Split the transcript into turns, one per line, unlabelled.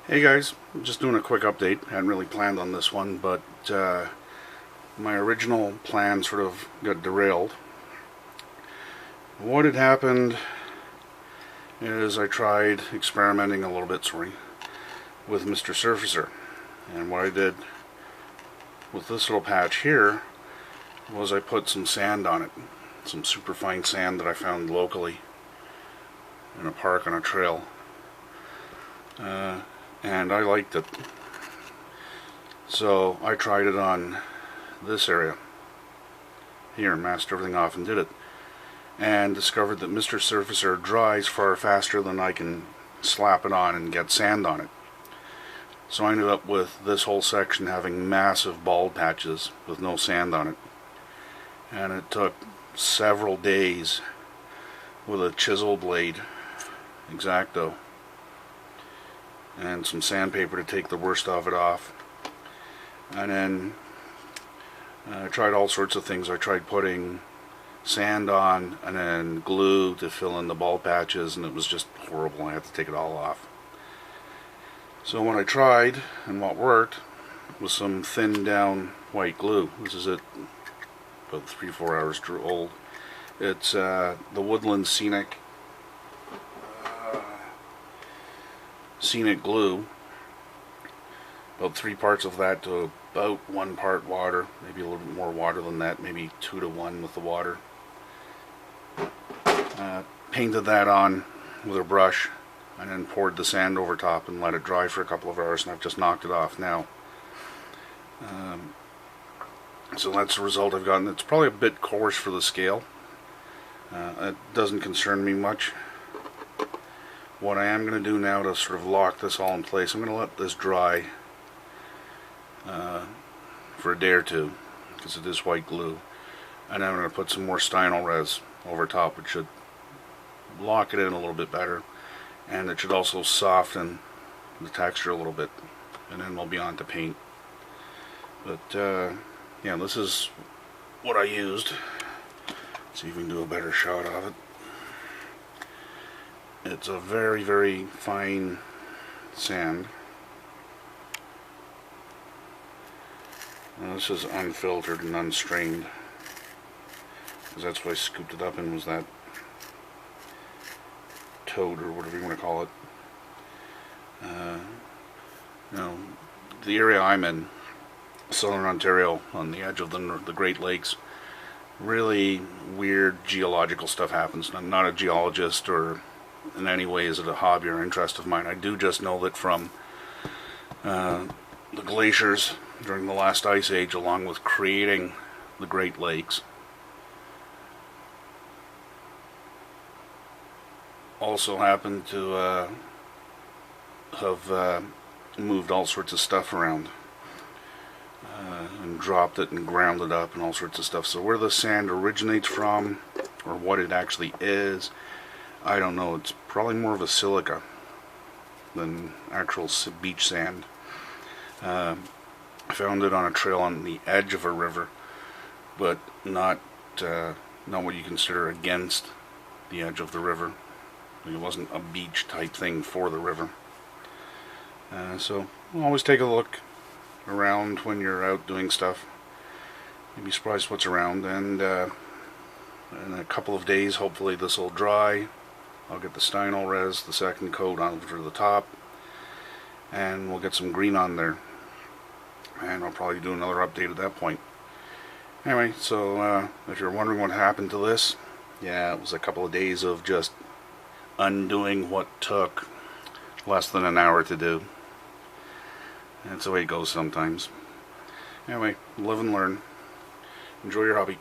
Hey guys, just doing a quick update. Hadn't really planned on this one, but my original plan sort of got derailed. What had happened is I tried experimenting a little bit, with Mr. Surfacer. And what I did with this little patch here was I put some sand on it. Some super fine sand that I found locally in a park on a trail. And I liked it. So I tried it on this area here, masked everything off and did it, and discovered that Mr. Surfacer dries far faster than I can slap it on and get sand on it. So I ended up with this whole section having massive bald patches with no sand on it, and it took several days with a chisel blade, X-Acto, and some sandpaper to take the worst of it off. And then I tried all sorts of things. I tried putting sand on and then glue to fill in the bald patches, and it was just horrible. I had to take it all off. So what I tried and what worked was some thinned down white glue. This is it, about 3-4 hours old. It's the Woodland Scenic glue, about 3 parts of that to about 1 part water, maybe a little bit more water than that, maybe 2 to 1 with the water. Painted that on with a brush and then poured the sand over top and let it dry for a couple of hours, and I've just knocked it off now. So that's the result I've gotten. It's probably a bit coarse for the scale. It doesn't concern me much. What I am going to do now to sort of lock this all in place, I'm going to let this dry for a day or two, because it is white glue, and I'm going to put some more Stynol res over top, which should lock it in a little bit better, and it should also soften the texture a little bit, and then we'll be on to paint. But yeah, this is what I used. Let's see if we can do a better shot of it. It's a very, very fine sand. Now this is unfiltered and unstrained, because that's what I scooped it up in, was that toad, or whatever you want to call it. The area I'm in, southern Ontario, on the edge of the Great Lakes, really weird geological stuff happens. I'm not a geologist, or in any way is it a hobby or interest of mine. I do just know that from the glaciers during the last ice age, along with creating the Great Lakes, also happened to have moved all sorts of stuff around, and dropped it and ground it up and all sorts of stuff. So where the sand originates from, or what it actually is, I don't know. It's probably more of a silica than actual beach sand. I found it on a trail on the edge of a river, but not what you consider against the edge of the river. It wasn't a beach type thing for the river. So always take a look around when you're out doing stuff. You'd be surprised what's around, and in a couple of days hopefully this will dry. I'll get the Stynol res, the second coat on over the top, and we'll get some green on there, and I'll probably do another update at that point. Anyway, so if you're wondering what happened to this, yeah, it was a couple of days of just undoing what took less than an hour to do. That's the way it goes sometimes. Anyway, live and learn. Enjoy your hobby.